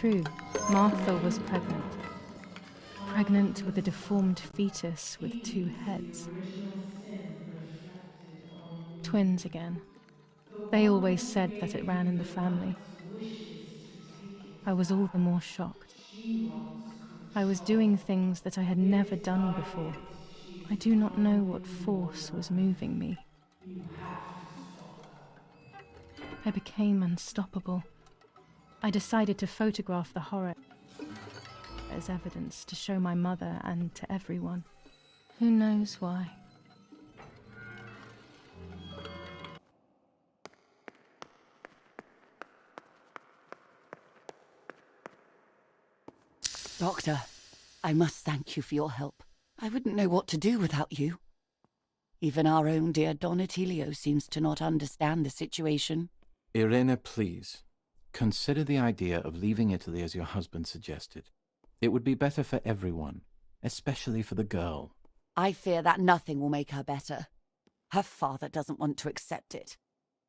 true. Martha was pregnant. Pregnant with a deformed fetus with 2 heads. Twins again. They always said that it ran in the family. I was all the more shocked. I was doing things that I had never done before. I do not know what force was moving me. I became unstoppable. I decided to photograph the horror as evidence to show my mother and to everyone. Who knows why? Doctor, I must thank you for your help. I wouldn't know what to do without you. Even our own dear Donatello seems to not understand the situation. Irene, please. Consider the idea of leaving Italy as your husband suggested. It would be better for everyone, especially for the girl. I fear that nothing will make her better. Her father doesn't want to accept it.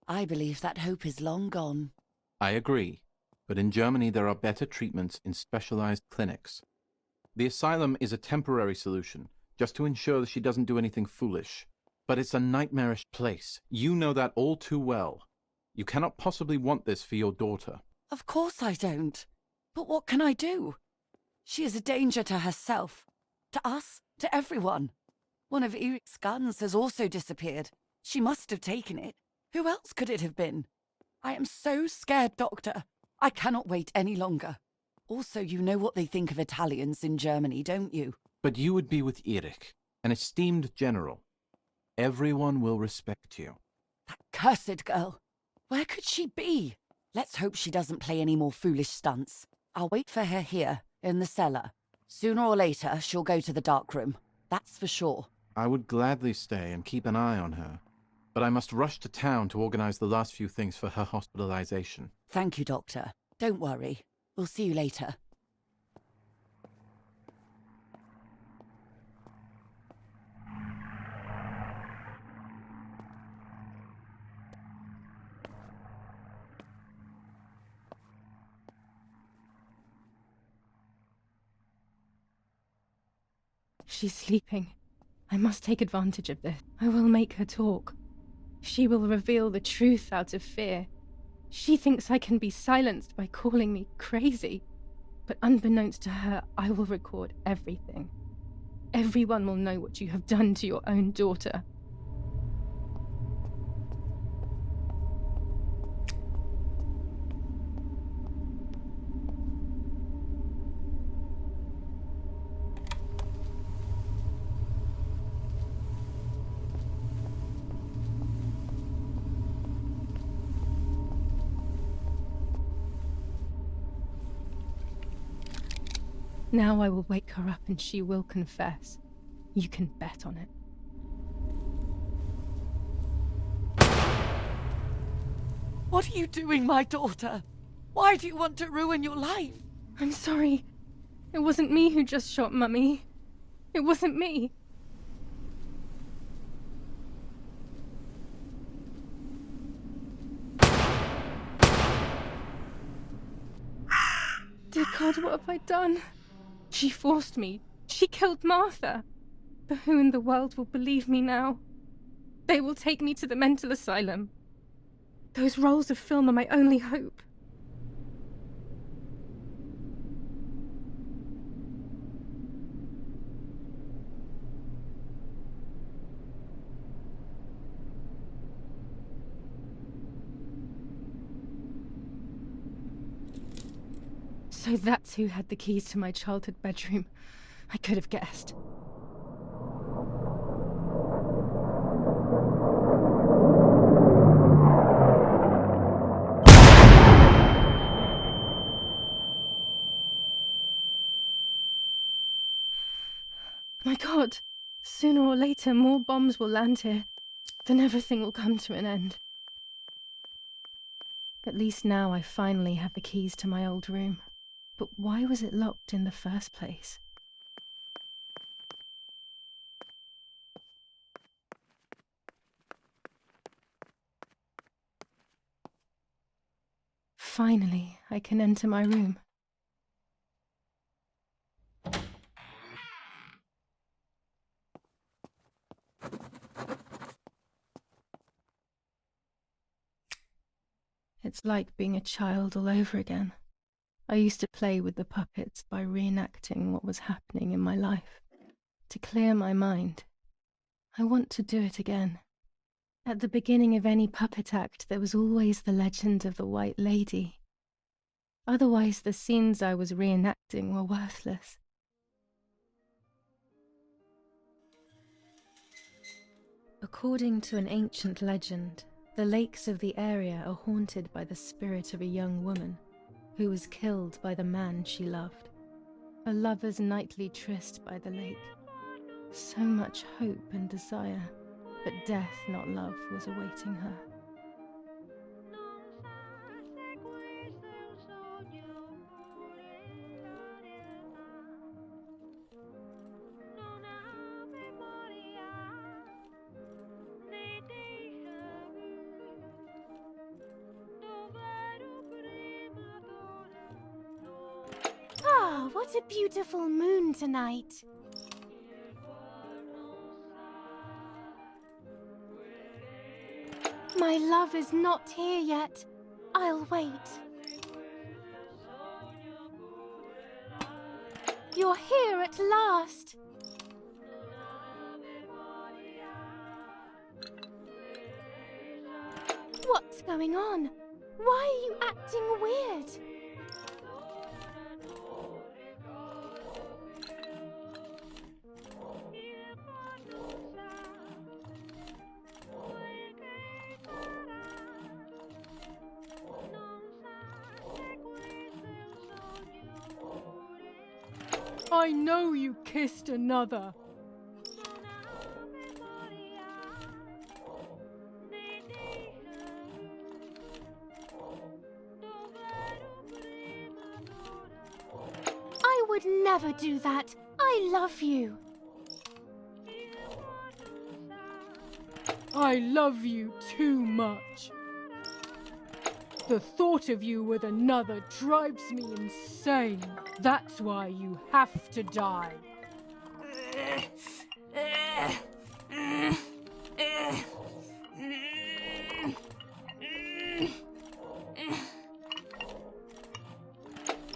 I believe that hope is long gone. I agree, but in Germany there are better treatments in specialized clinics. The asylum is a temporary solution, just to ensure that she doesn't do anything foolish. But it's a nightmarish place. You know that all too well. You cannot possibly want this for your daughter. Of course I don't. But what can I do? She is a danger to herself, to us, to everyone. One of Eric's guns has also disappeared. She must have taken it. Who else could it have been? I am so scared, Doctor. I cannot wait any longer. Also, you know what they think of Italians in Germany, don't you? But you would be with Eric, an esteemed general. Everyone will respect you. That cursed girl. Where could she be? Let's hope she doesn't play any more foolish stunts. I'll wait for her here, in the cellar. Sooner or later, she'll go to the dark room. That's for sure. I would gladly stay and keep an eye on her. But I must rush to town to organize the last few things for her hospitalization. Thank you, Doctor. Don't worry. We'll see you later. She's sleeping. I must take advantage of this. I will make her talk. She will reveal the truth out of fear. She thinks I can be silenced by calling me crazy. But unbeknownst to her, I will record everything. Everyone will know what you have done to your own daughter. Now I will wake her up and she will confess. You can bet on it. What are you doing, my daughter? Why do you want to ruin your life? I'm sorry. It wasn't me who just shot Mummy. It wasn't me. Dear God, what have I done? She forced me. She killed Martha. But who in the world will believe me now? They will take me to the mental asylum. Those rolls of film are my only hope. So that's who had the keys to my childhood bedroom. I could have guessed. My God! Sooner or later, more bombs will land here. Then everything will come to an end. At least now I finally have the keys to my old room. But why was it locked in the first place? Finally, I can enter my room. It's like being a child all over again. I used to play with the puppets by reenacting what was happening in my life, to clear my mind. I want to do it again. At the beginning of any puppet act, there was always the legend of the White Lady. Otherwise, the scenes I was reenacting were worthless. According to an ancient legend, the lakes of the area are haunted by the spirit of a young woman who was killed by the man she loved. A lover's nightly tryst by the lake. So much hope and desire, but death, not love, was awaiting her. Ah, what a beautiful moon tonight. My love is not here yet. I'll wait. You're here at last. What's going on? Why are you acting weird? I know you kissed another. I would never do that. I love you. I love you too much. The thought of you with another drives me insane. That's why you have to die.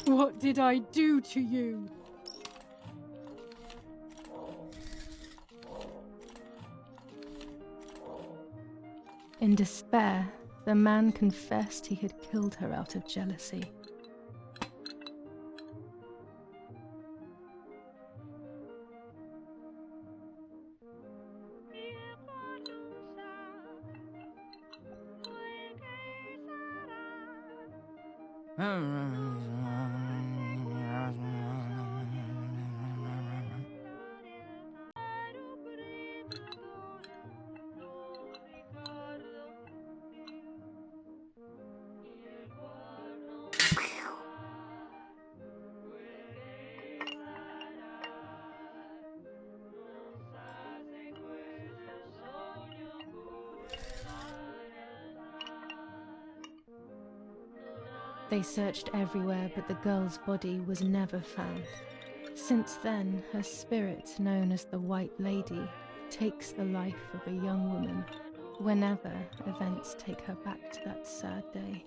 What did I do to you? In despair, the man confessed he had killed her out of jealousy. They searched everywhere, but the girl's body was never found. Since then, her spirit, known as the White Lady, takes the life of a young woman whenever events take her back to that sad day.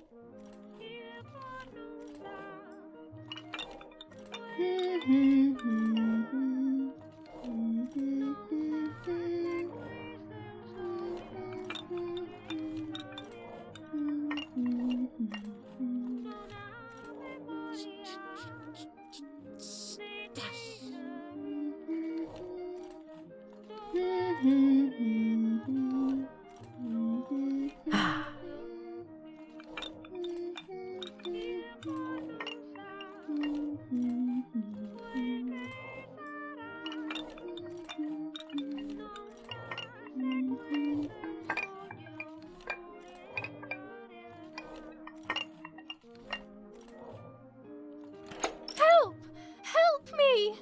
Help! Help me!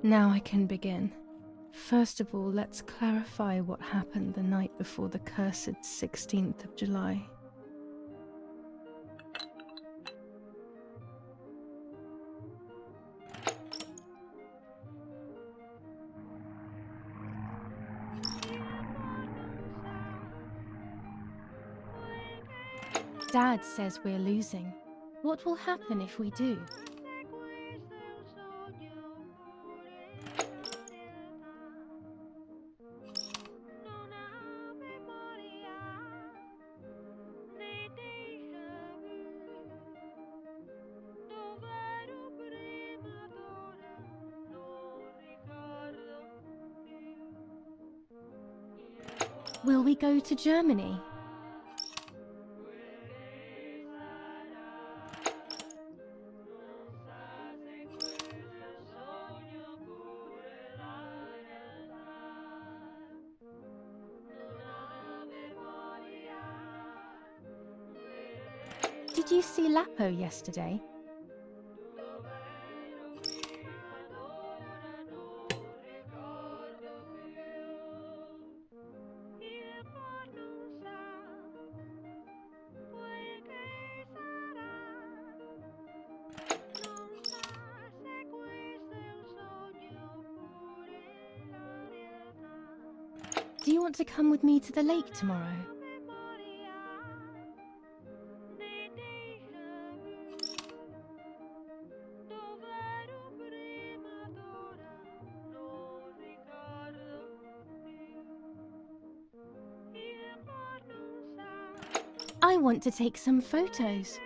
Now I can begin. First of all, let's clarify what happened the night before the cursed 16th of July. Dad says we're losing. What will happen if we do? Will we go to Germany? Did you see Lapo yesterday? Do you want to come with me to the lake tomorrow? I want to take some photos.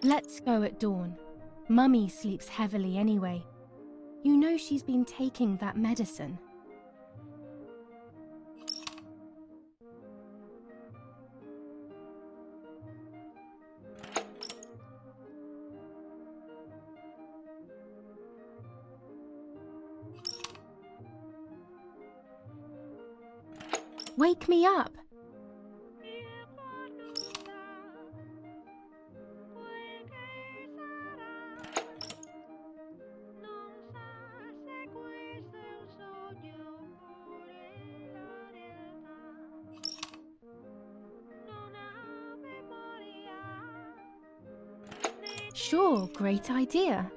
Let's go at dawn. Mummy sleeps heavily anyway. You know she's been taking that medicine. Wake me up! Sure, great idea.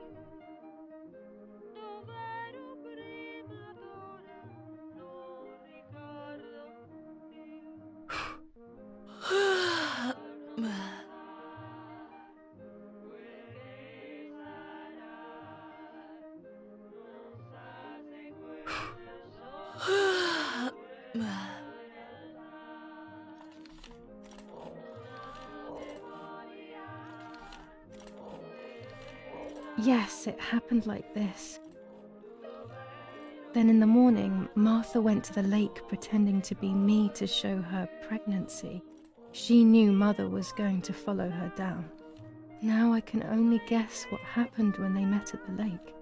Yes, it happened like this. Then in the morning, Martha went to the lake pretending to be me to show her pregnancy. She knew Mother was going to follow her down. Now I can only guess what happened when they met at the lake.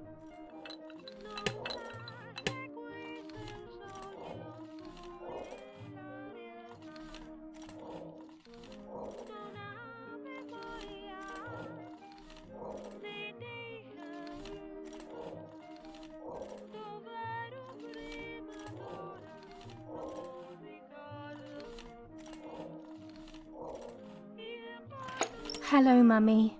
Hello, Mummy.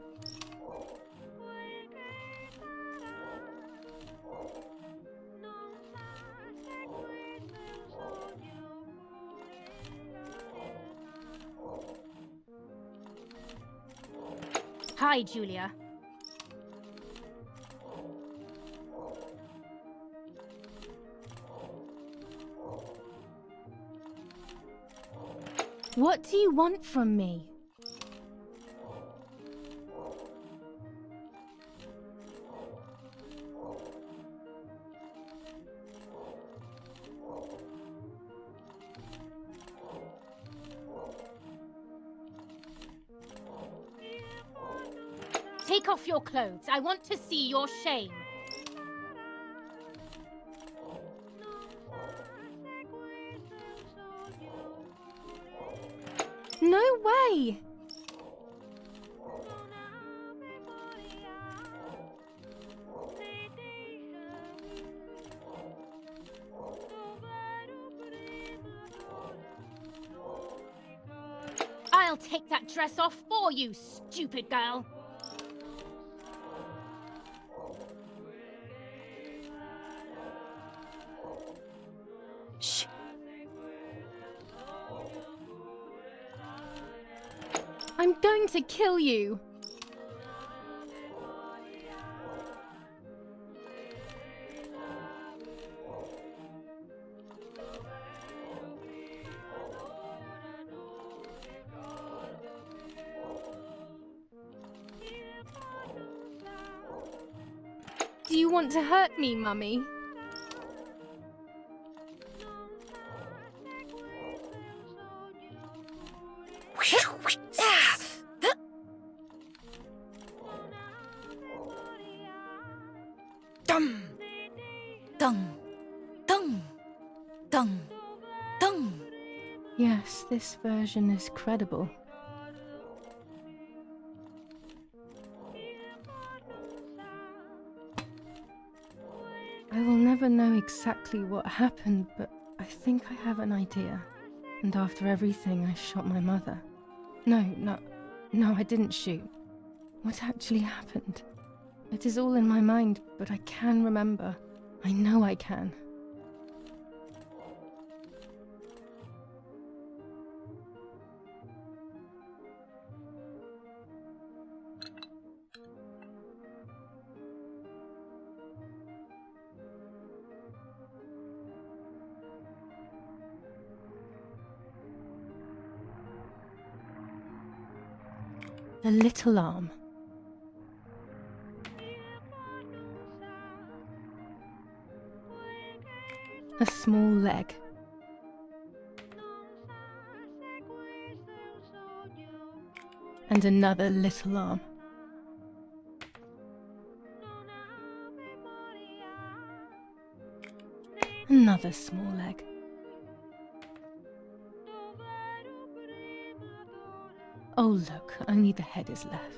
Hi, Julia. What do you want from me? Take off your clothes. I want to see your shame. No way! I'll take that dress off for for, you stupid girl! Shh. I'm going to kill you! Do you want to hurt me, Mummy? Dum, dung, dung, dung, dung. Yes, this version is credible. I will never know exactly what happened, but I think I have an idea. And after everything, I shot my mother. No, I didn't shoot. What actually happened? It is all in my mind, but I can remember. I know I can. The little arm. A small leg. And another little arm. Another small leg. Oh look, only the head is left.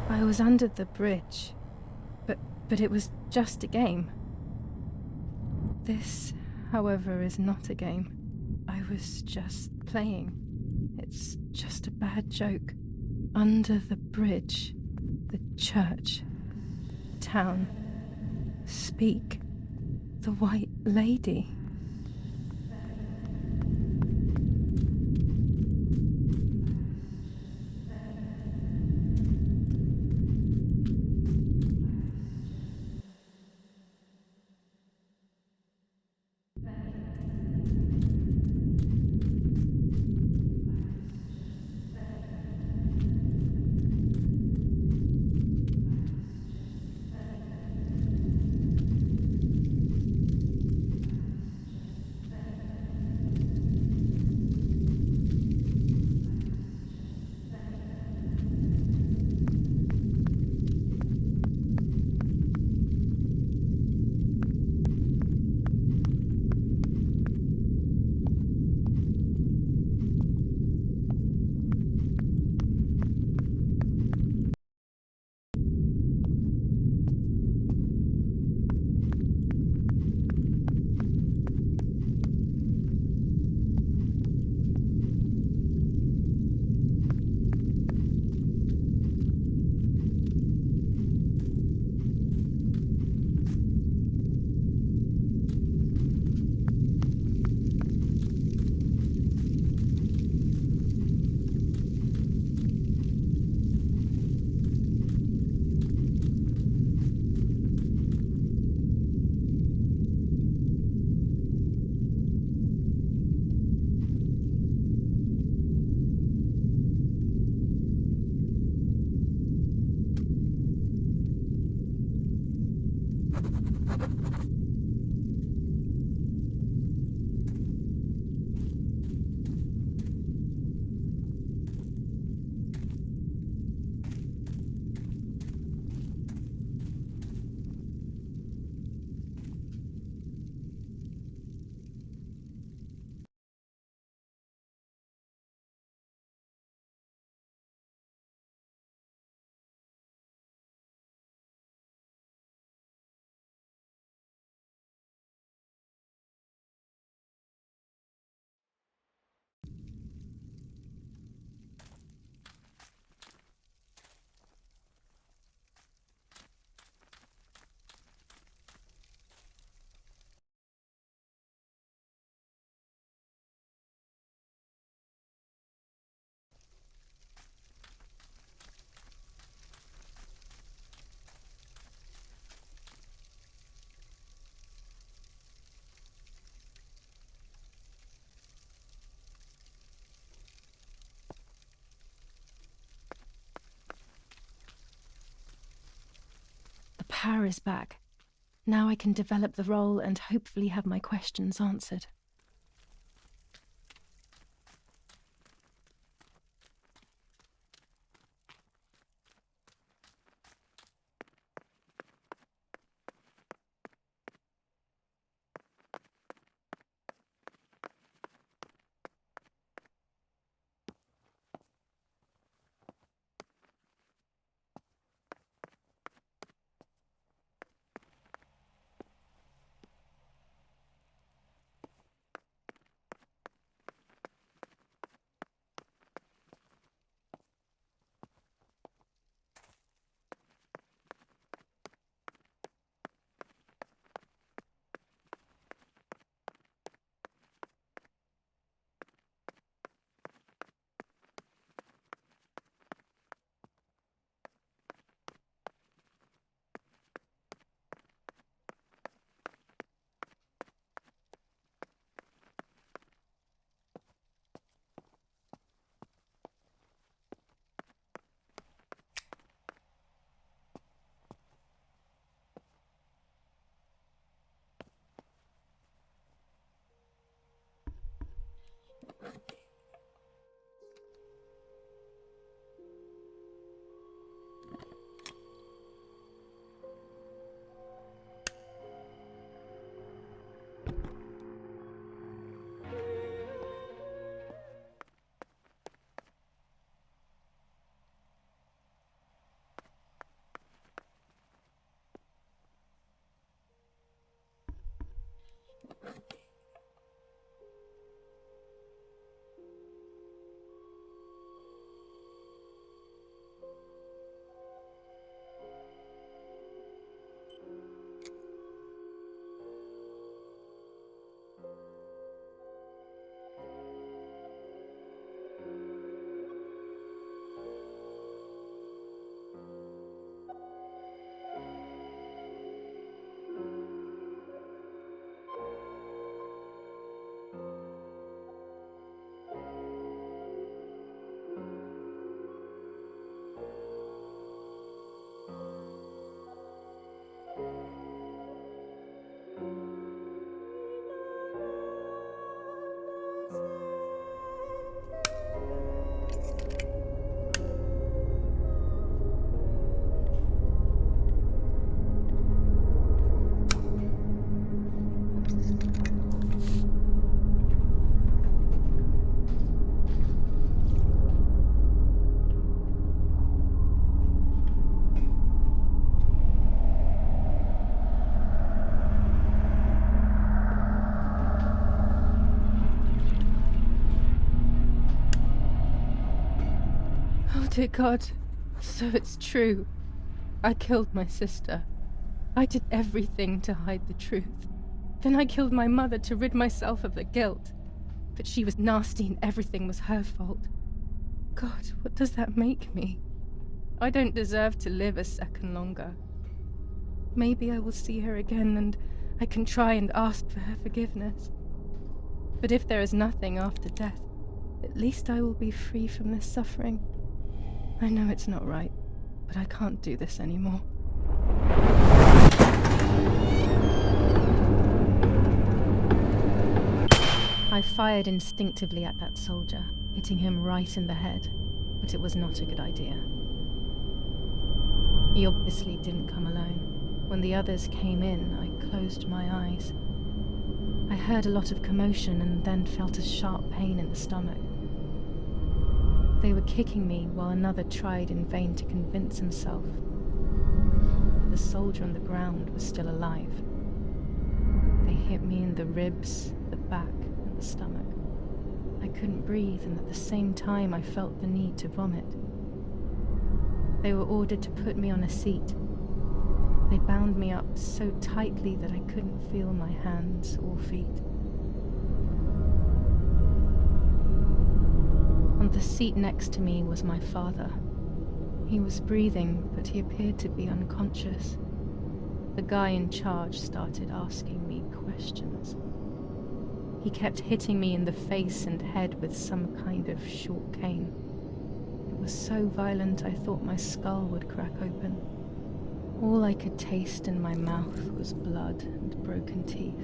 I was under the bridge, but it was just a game. This, however, is not a game. I was just playing. It's just a bad joke. Under the bridge, the church, town, speak, the white lady. power is back. Now I can develop the role and hopefully have my questions answered. Oh dear God, so it's true. I killed my sister. I did everything to hide the truth. Then I killed my mother to rid myself of the guilt. But she was nasty and everything was her fault. God, what does that make me? I don't deserve to live a second longer. Maybe I will see her again and I can try and ask for her forgiveness. But if there is nothing after death, at least I will be free from this suffering. I know it's not right, but I can't do this anymore. I fired instinctively at that soldier, hitting him right in the head, but it was not a good idea. He obviously didn't come alone. When the others came in, I closed my eyes. I heard a lot of commotion and then felt a sharp pain in the stomach. They were kicking me while another tried in vain to convince himself that the soldier on the ground was still alive. They hit me in the ribs, the back, and the stomach. I couldn't breathe, and at the same time I felt the need to vomit. They were ordered to put me on a seat. They bound me up so tightly that I couldn't feel my hands or feet. On the seat next to me was my father. He was breathing, but he appeared to be unconscious. The guy in charge started asking me questions. He kept hitting me in the face and head with some kind of short cane. It was so violent I thought my skull would crack open. All I could taste in my mouth was blood and broken teeth.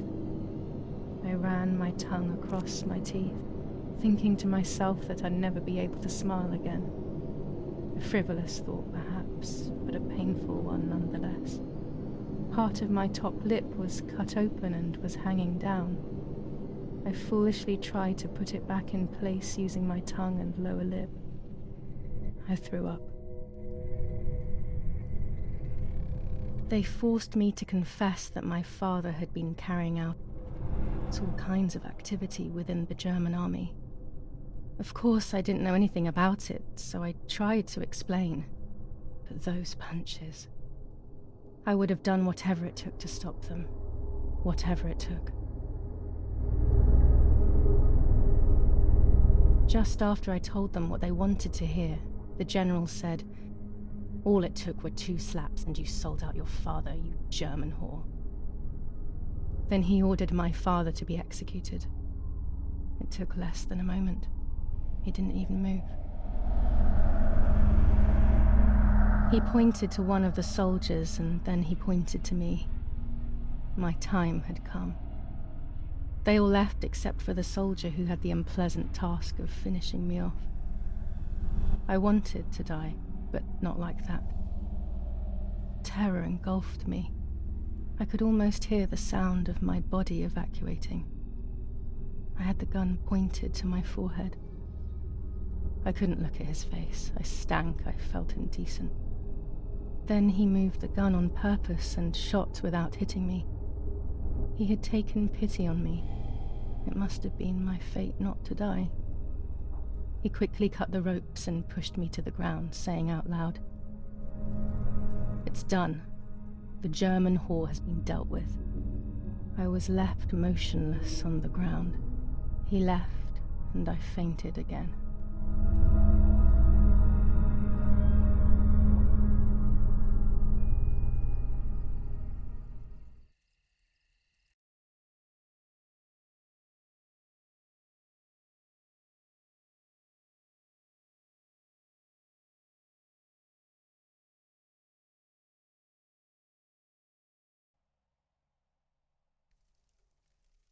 I ran my tongue across my teeth, thinking to myself that I'd never be able to smile again. A frivolous thought, perhaps, but a painful one nonetheless. Part of my top lip was cut open and was hanging down. I foolishly tried to put it back in place using my tongue and lower lip. I threw up. They forced me to confess that my father had been carrying out all kinds of activity within the German army. Of course, I didn't know anything about it, so I tried to explain. But those punches... I would have done whatever it took to stop them. Whatever it took. Just after I told them what they wanted to hear, the general said, "All it took were 2 slaps and you sold out your father, you German whore." Then he ordered my father to be executed. It took less than a moment. He didn't even move. He pointed to one of the soldiers and then he pointed to me. My time had come. They all left except for the soldier who had the unpleasant task of finishing me off. I wanted to die, but not like that. Terror engulfed me. I could almost hear the sound of my body evacuating. I had the gun pointed to my forehead. I couldn't look at his face. I stank. I felt indecent. Then he moved the gun on purpose and shot without hitting me. He had taken pity on me. It must have been my fate not to die. He quickly cut the ropes and pushed me to the ground, saying out loud, "It's done. The German whore has been dealt with." I was left motionless on the ground. He left, and I fainted again.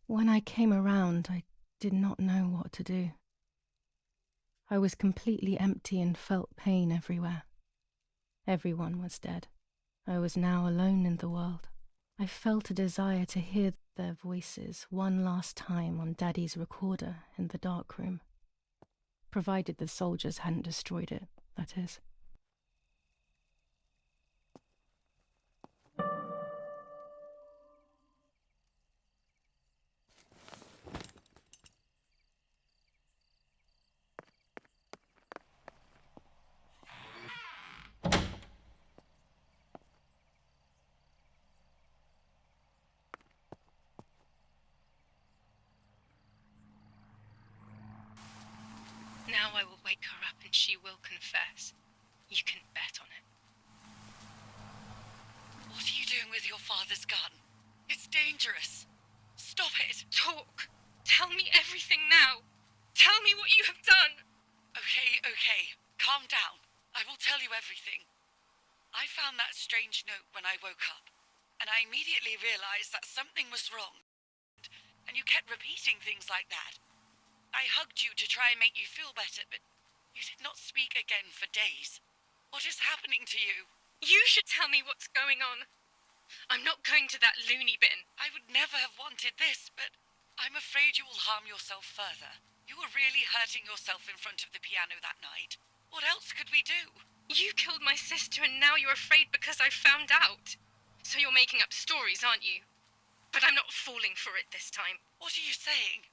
When I came around, I did not know what to do. I was completely empty and felt pain everywhere. Everyone was dead. I was now alone in the world. I felt a desire to hear their voices one last time on Daddy's recorder in the dark room. Provided the soldiers hadn't destroyed it, that is. Now I will wake her up and she will confess. You can bet on it. What are you doing with your father's gun? It's dangerous. Stop it. Talk! Tell me everything now! Tell me what you have done! Okay. Calm down. I will tell you everything. I found that strange note when I woke up, and I immediately realized that something was wrong. And you kept repeating things like that. I hugged you to try and make you feel better, but you did not speak again for days. What is happening to you? You should tell me what's going on. I'm not going to that loony bin. I would never have wanted this, but I'm afraid you will harm yourself further. You were really hurting yourself in front of the piano that night. What else could we do? You killed my sister and now you're afraid because I found out. So you're making up stories, aren't you? But I'm not falling for it this time. What are you saying?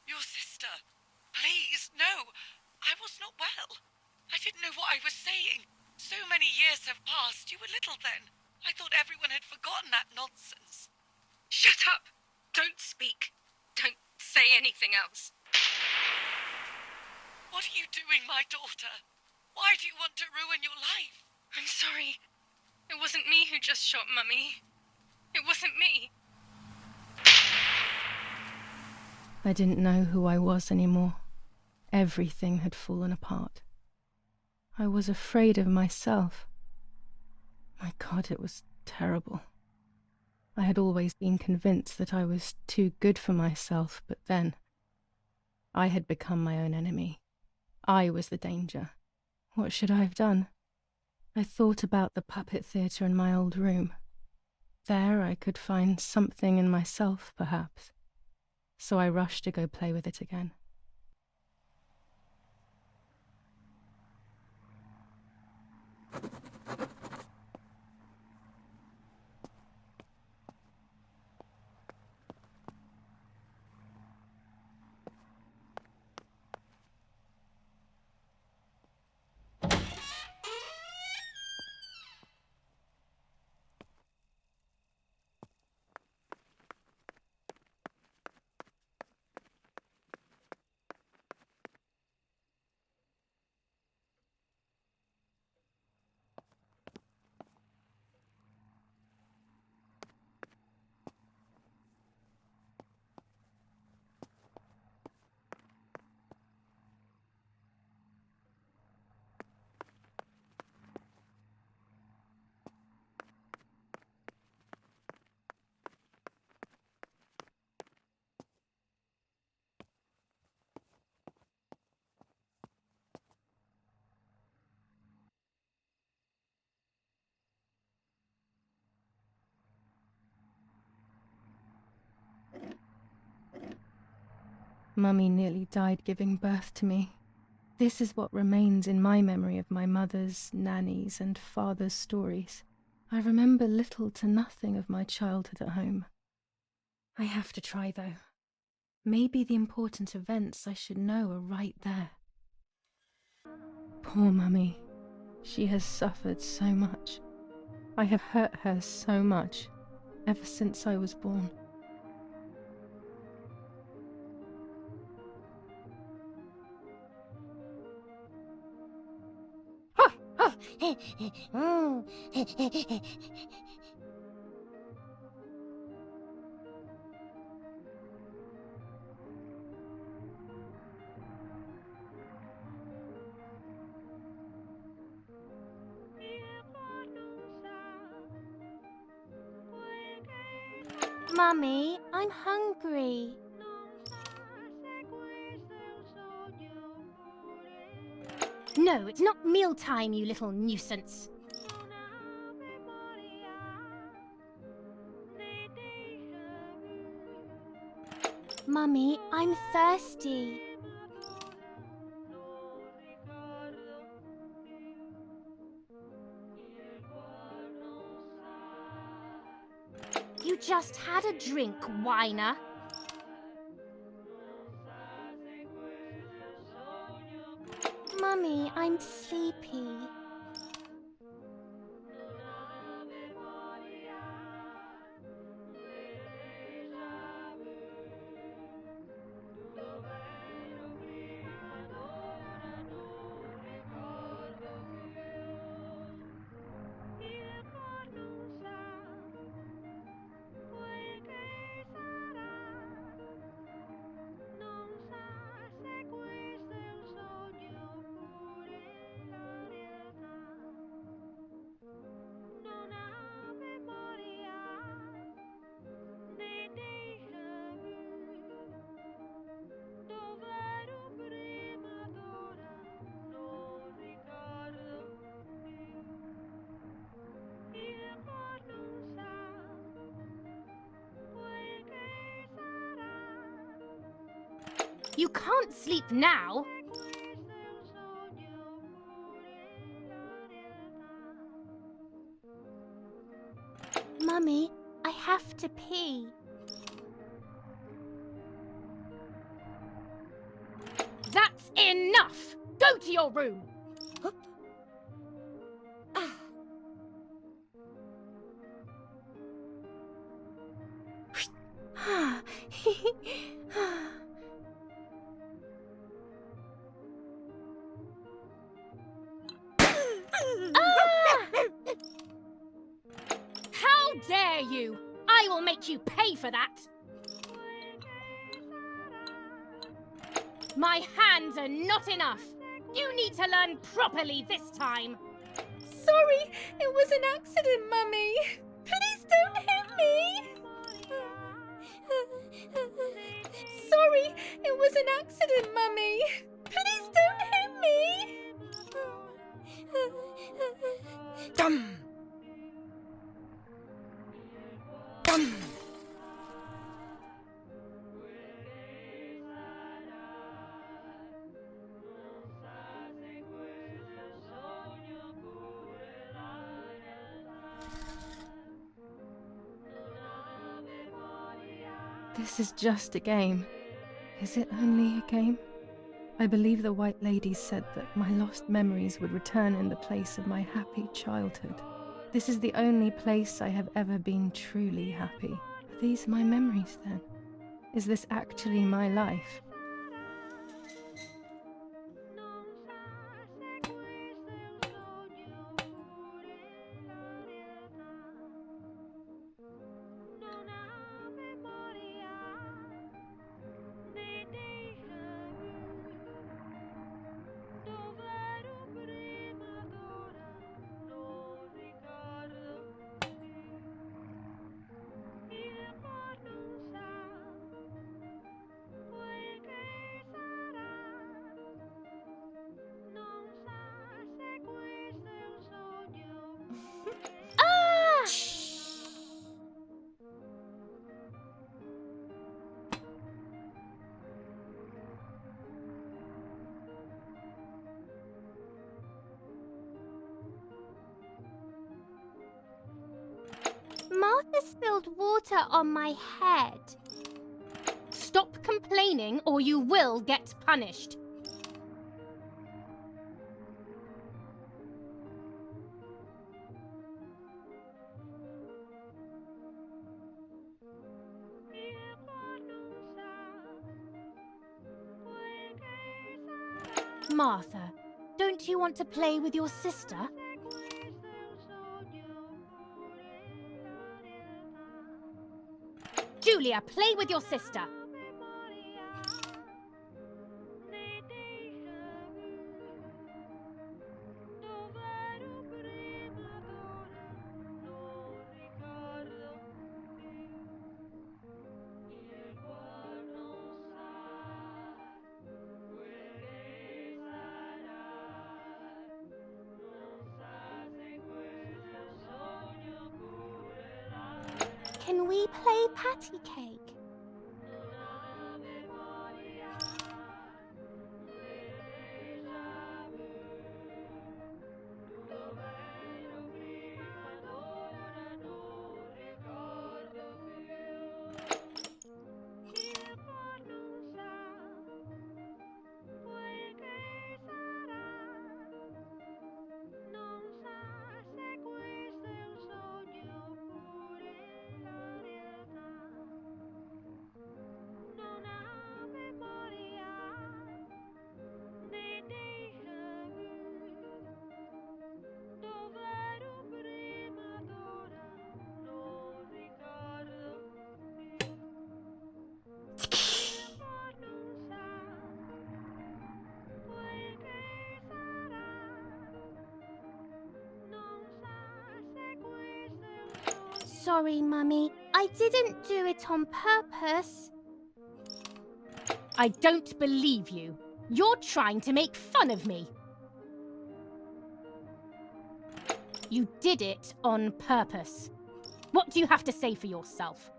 Your sister. Please, no. I was not well. I didn't know what I was saying. So many years have passed. You were little then. I thought everyone had forgotten that nonsense. Shut up! Don't speak. Don't say anything else. What are you doing, my daughter? Why do you want to ruin your life? I'm sorry. It wasn't me who just shot Mummy. It wasn't me. I didn't know who I was anymore. Everything had fallen apart. I was afraid of myself. My God, it was terrible. I had always been convinced that I was too good for myself, but then I had become my own enemy. I was the danger. What should I have done? I thought about the puppet theatre in my old room. There I could find something in myself, perhaps. So I rushed to go play with it again. Mummy nearly died giving birth to me. This is what remains in my memory of my mother's, Nanny's, and father's stories. I remember little to nothing of my childhood at home. I have to try, though. Maybe the important events I should know are right there. Poor Mummy. She has suffered so much. I have hurt her so much, ever since I was born. Mummy, I'm hungry. No, it's not mealtime, you little nuisance. Mummy, I'm thirsty. You just had a drink, whiner. Mummy, I'm sleepy. You can't sleep now. Mummy, I have to pee. That's enough! Go to your room! How dare you! I will make you pay for that! My hands are not enough! You need to learn properly this time! Sorry, it was an accident, Mummy. don't hit me! Sorry, it was an accident, Mummy. Please don't hit me! Dum! Dum! This is just a game. Is it only a game? I believe the White Lady said that my lost memories would return in the place of my happy childhood. This is the only place I have ever been truly happy. Are these my memories then? Is this actually my life? Ah! Martha spilled water on my head. Stop complaining or you will get punished. Martha, don't you want to play with your sister? Julia, play with your sister. Can we play patty cake? Sorry, Mummy. I didn't do it on purpose. I don't believe you. You're trying to make fun of me. You did it on purpose. What do you have to say for yourself?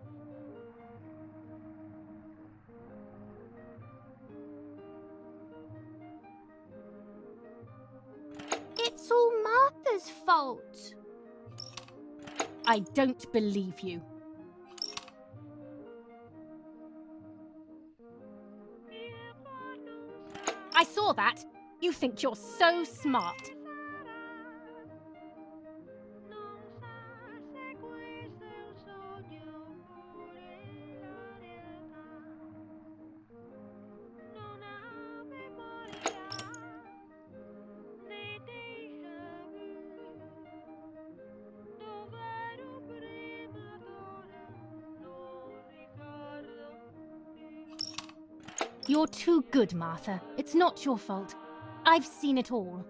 It's all Martha's fault. I don't believe you. I saw that. You think you're so smart. You're too good, Martha. It's not your fault. I've seen it all.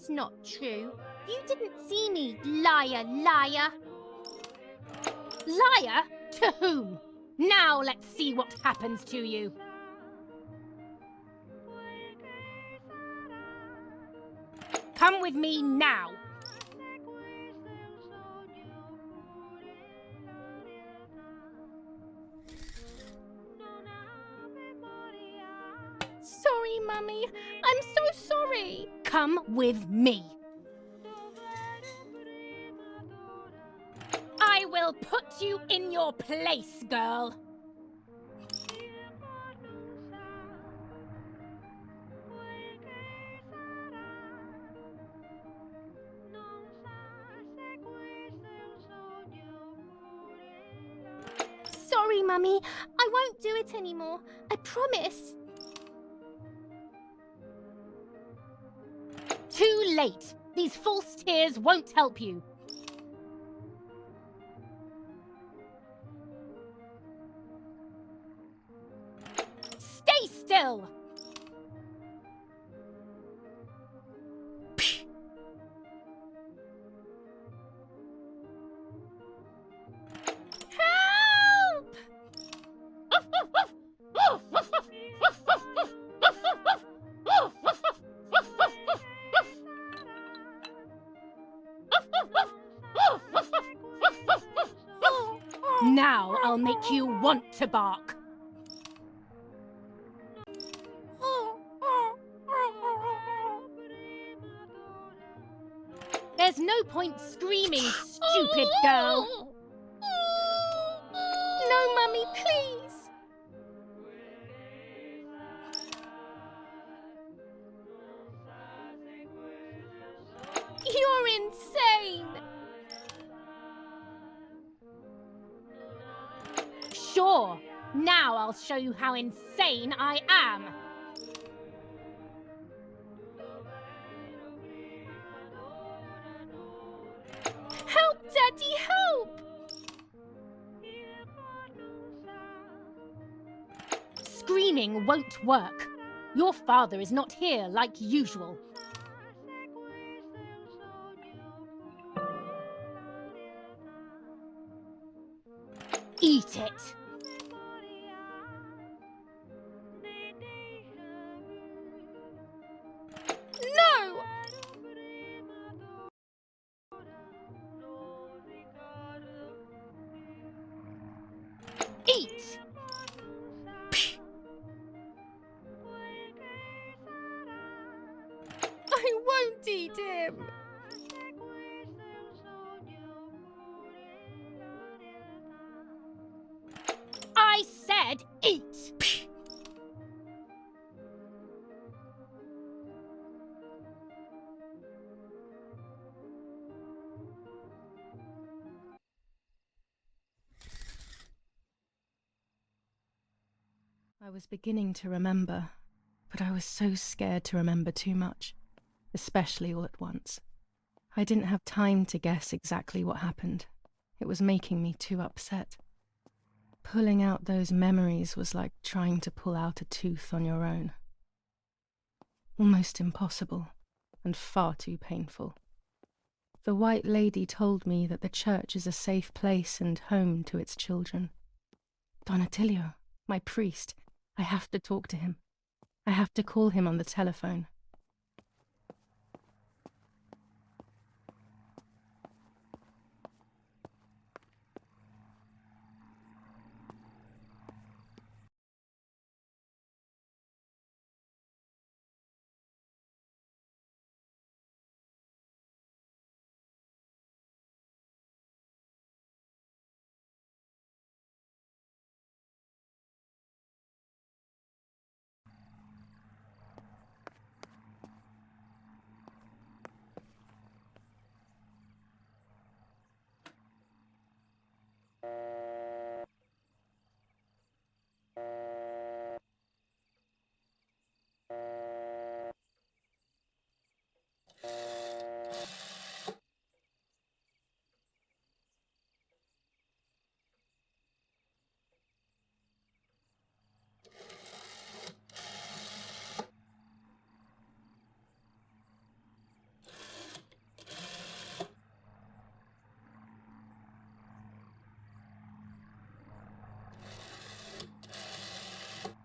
That's not true. You didn't see me, liar, liar. Liar? To whom? Now let's see what happens to you. Come with me now. Sorry, Mummy. I'm so sorry. Come with me. I will put you in your place, girl. Sorry, Mummy. I won't do it anymore. I promise. Too late. These false tears won't help you. Stay still! Help! Now I'll make you want to bark. There's no point screaming, stupid girl. No, Mummy, please. You're insane. Sure. Now I'll show you how insane I am. Help, Daddy, help! Screaming won't work. Your father is not here like usual. Eat it. No! Eat! I won't eat him. I said eat! I was beginning to remember, but I was so scared to remember too much, especially all at once. I didn't have time to guess exactly what happened. It was making me too upset. Pulling out those memories was like trying to pull out a tooth on your own. Almost impossible, and far too painful. The White Lady told me that the church is a safe place and home to its children. Don Attilio, my priest, I have to talk to him. I have to call him on the telephone.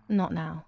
Not now.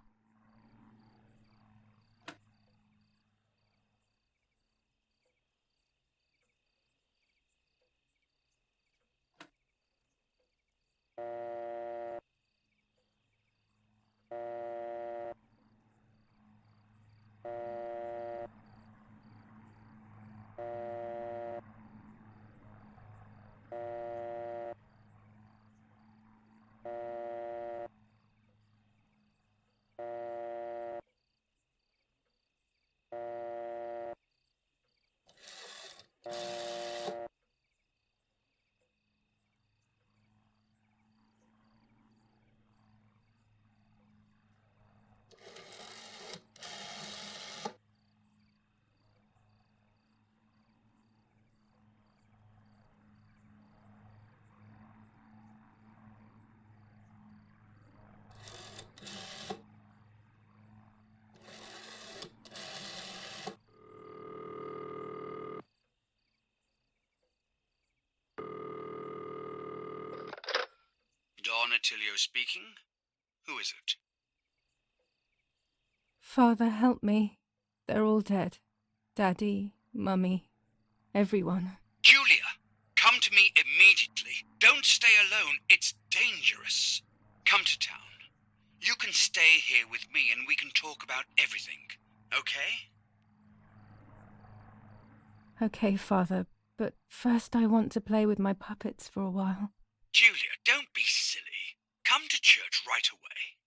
Don Attilio speaking. Who is it? Father, help me. They're all dead. Daddy, Mummy, everyone. Julia, come to me immediately. Don't stay alone. It's dangerous. Come to town. You can stay here with me and we can talk about everything. Okay? Okay, Father, but first I want to play with my puppets for a while. Julia, don't be silly. Come to church right away.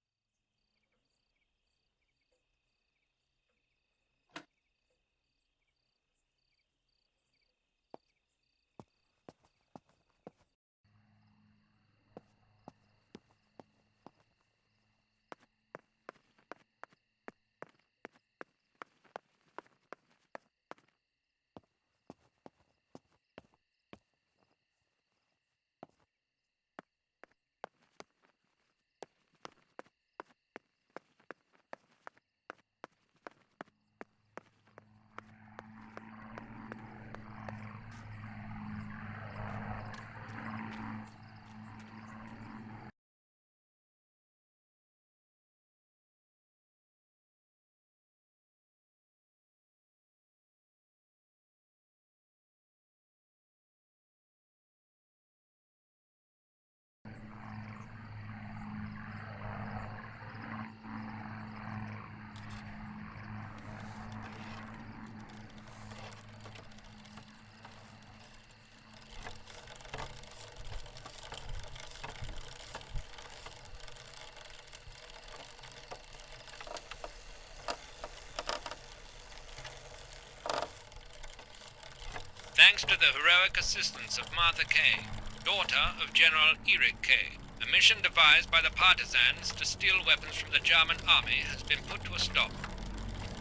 Thanks to the heroic assistance of Martha Kay, daughter of General Eric Kay, a mission devised by the partisans to steal weapons from the German army has been put to a stop.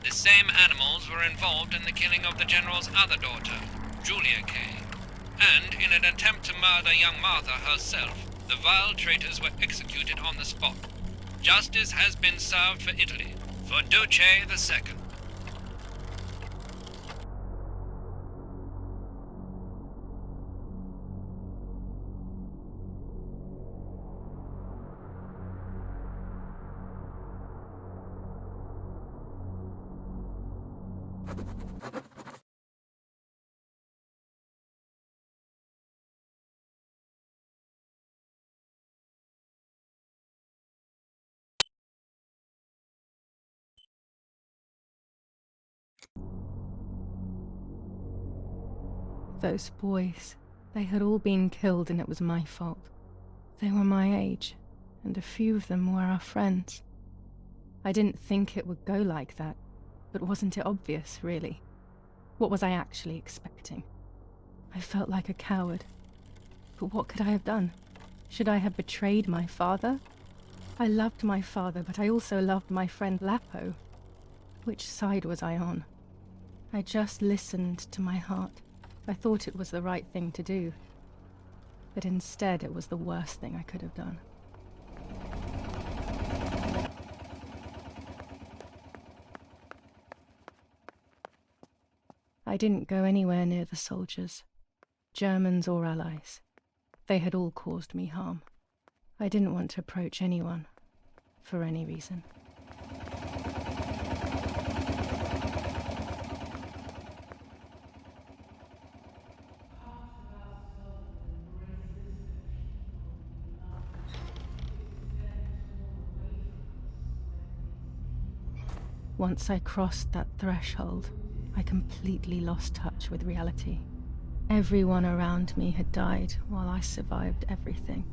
The same animals were involved in the killing of the general's other daughter, Julia Kay. And in an attempt to murder young Martha herself, the vile traitors were executed on the spot. Justice has been served for Italy, for Duce II. Those boys, they had all been killed and it was my fault. They were my age, and a few of them were our friends. I didn't think it would go like that, but wasn't it obvious, really? What was I actually expecting? I felt like a coward. But what could I have done? Should I have betrayed my father? I loved my father, but I also loved my friend Lapo. Which side was I on? I just listened to my heart. I thought it was the right thing to do. But instead, it was the worst thing I could have done. I didn't go anywhere near the soldiers, Germans or allies. They had all caused me harm. I didn't want to approach anyone. for any reason. Once I crossed that threshold, I completely lost touch with reality. Everyone around me had died while I survived everything.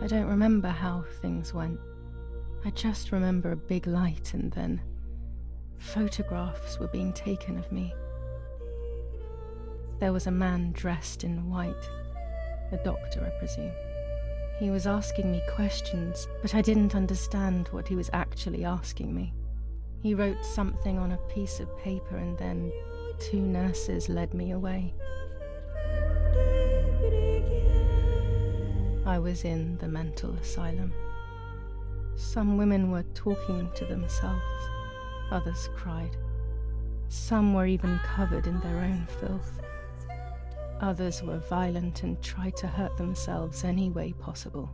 I don't remember how things went. I just remember a big light and then photographs were being taken of me. There was a man dressed in white, a doctor, I presume. He was asking me questions, but I didn't understand what he was actually asking me. He wrote something on a piece of paper and then 2 nurses led me away. I was in the mental asylum. Some women were talking to themselves, others cried. Some were even covered in their own filth. Others were violent and tried to hurt themselves any way possible.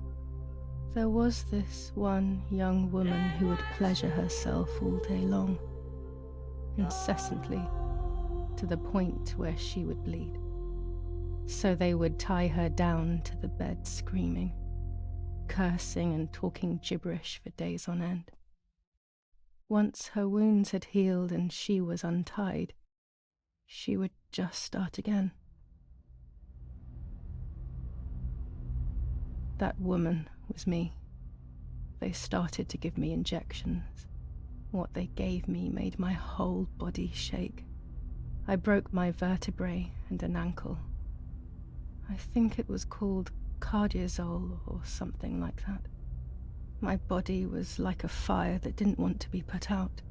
There was this one young woman who would pleasure herself all day long, incessantly, to the point where she would bleed. So they would tie her down to the bed screaming, cursing and talking gibberish for days on end. Once her wounds had healed and she was untied, she would just start again. That woman was me. They started to give me injections. What they gave me made my whole body shake. I broke my vertebrae and an ankle. I think it was called cardiazole or something like that. My body was like a fire that didn't want to be put out.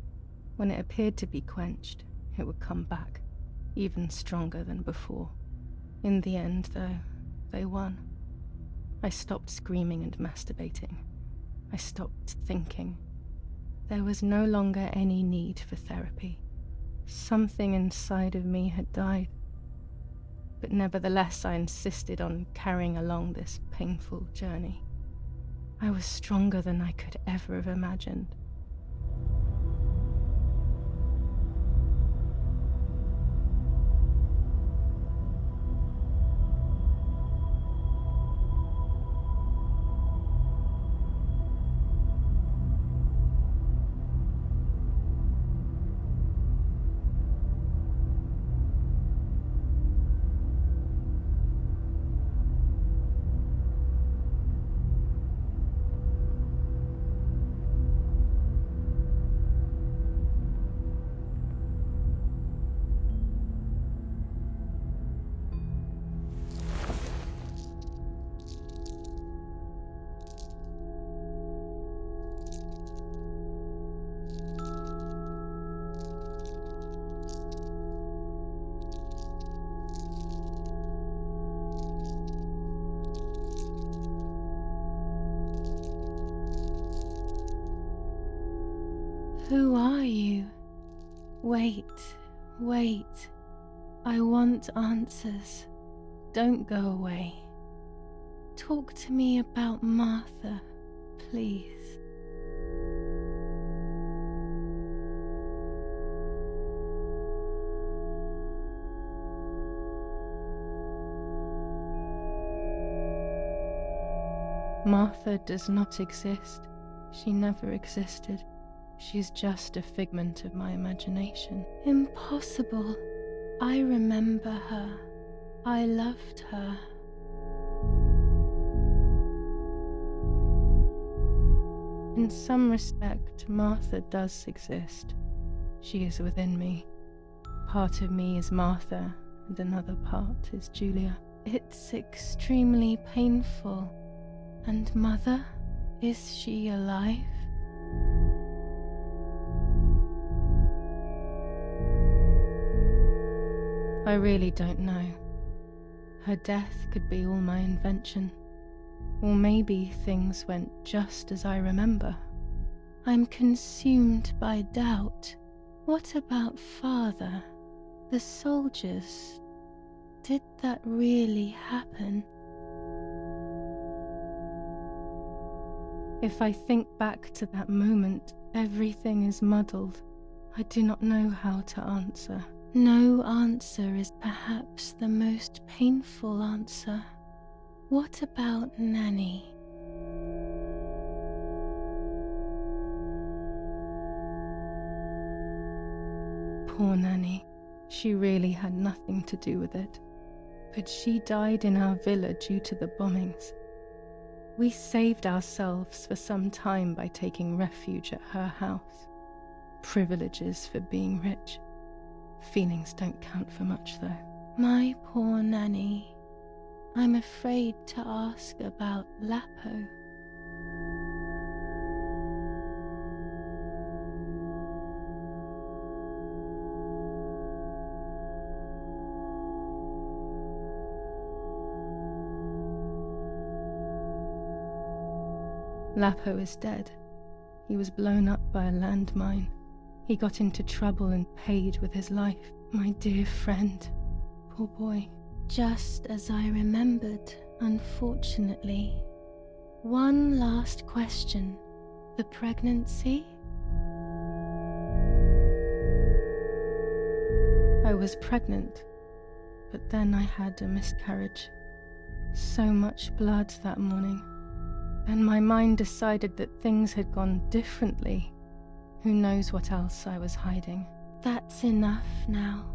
When it appeared to be quenched, it would come back, even stronger than before. In the end, though, they won. I stopped screaming and masturbating. I stopped thinking. There was no longer any need for therapy. Something inside of me had died. But nevertheless, I insisted on carrying along this painful journey. I was stronger than I could ever have imagined. Who are you? Wait, wait. I want answers. Don't go away. Talk to me about Martha, please. Martha does not exist. She never existed. She's just a figment of my imagination. Impossible. I remember her. I loved her. In some respect, Martha does exist. She is within me. Part of me is Martha, and another part is Julia. It's extremely painful. And Mother? Is she alive? I really don't know. Her death could be all my invention. Or maybe things went just as I remember. I'm consumed by doubt. What about Father? The soldiers? Did that really happen? If I think back to that moment, everything is muddled. I do not know how to answer. No answer is perhaps the most painful answer. What about Nanny? Poor Nanny. She really had nothing to do with it. But she died in our villa due to the bombings. We saved ourselves for some time by taking refuge at her house. Privileges for being rich. Feelings don't count for much, though. My poor Nanny. I'm afraid to ask about Lapo. Lapo is dead. He was blown up by a landmine. He got into trouble and paid with his life. My dear friend. Poor boy. Just as I remembered, unfortunately. One last question. The pregnancy? I was pregnant, but then I had a miscarriage. So much blood that morning. Then my mind decided that things had gone differently. Who knows what else I was hiding? That's enough now.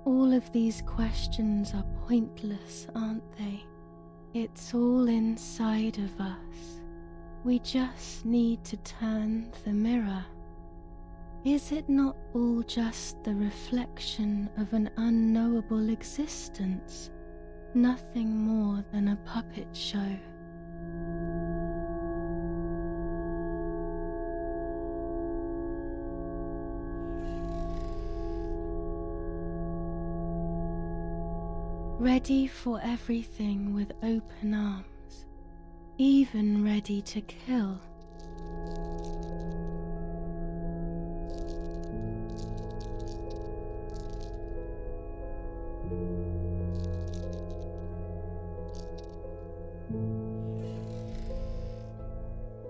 All of these questions are pointless, aren't they? It's all inside of us. We just need to turn the mirror. Is it not all just the reflection of an unknowable existence? Nothing more than a puppet show. Ready for everything with open arms, even ready to kill.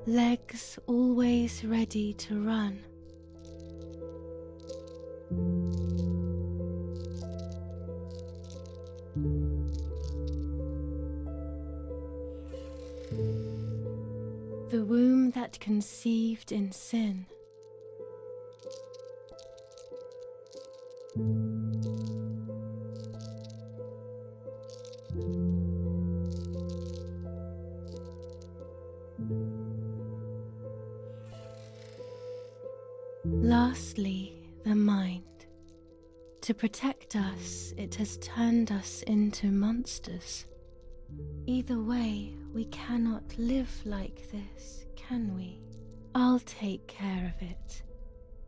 Legs always ready to run. The womb that conceived in sin. Lastly, the mind. To protect us, it has turned us into monsters. Either way, we cannot live like this, can we? I'll take care of it.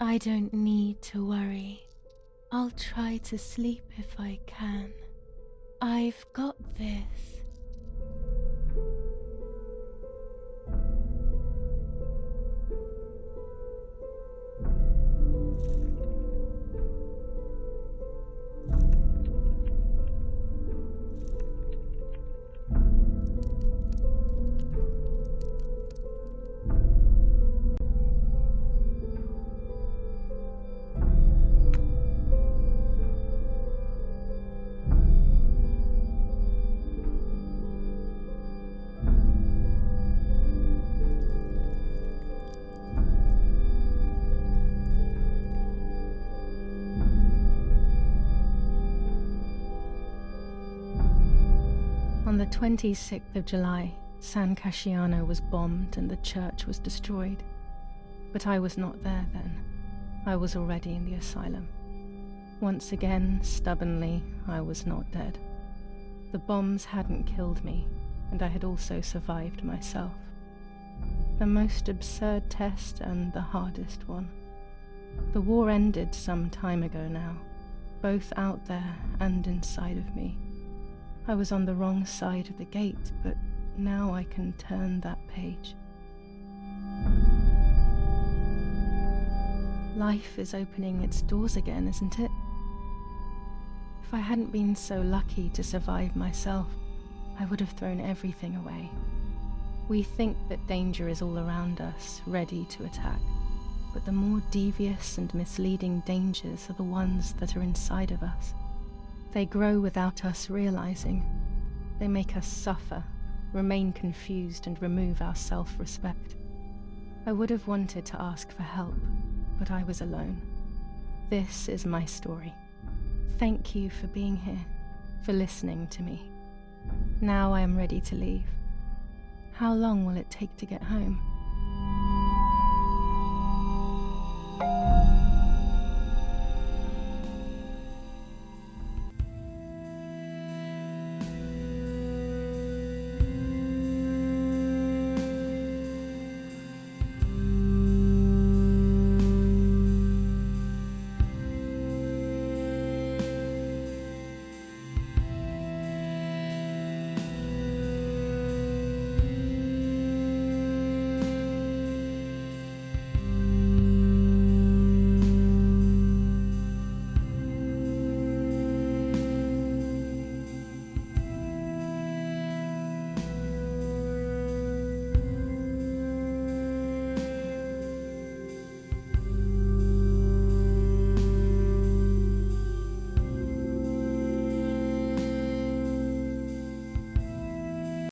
I don't need to worry. I'll try to sleep if I can. I've got this. On the 26th of July, San Casciano was bombed and the church was destroyed. But I was not there then. I was already in the asylum. Once again, stubbornly, I was not dead. The bombs hadn't killed me, and I had also survived myself. The most absurd test and the hardest one. The war ended some time ago now, both out there and inside of me. I was on the wrong side of the gate, but now I can turn that page. Life is opening its doors again, isn't it? If I hadn't been so lucky to survive myself, I would have thrown everything away. We think that danger is all around us, ready to attack. But the more devious and misleading dangers are the ones that are inside of us. They grow without us realizing. They make us suffer, remain confused, and remove our self-respect. I would have wanted to ask for help, but I was alone. This is my story. Thank you for being here, for listening to me. Now I am ready to leave. How long will it take to get home?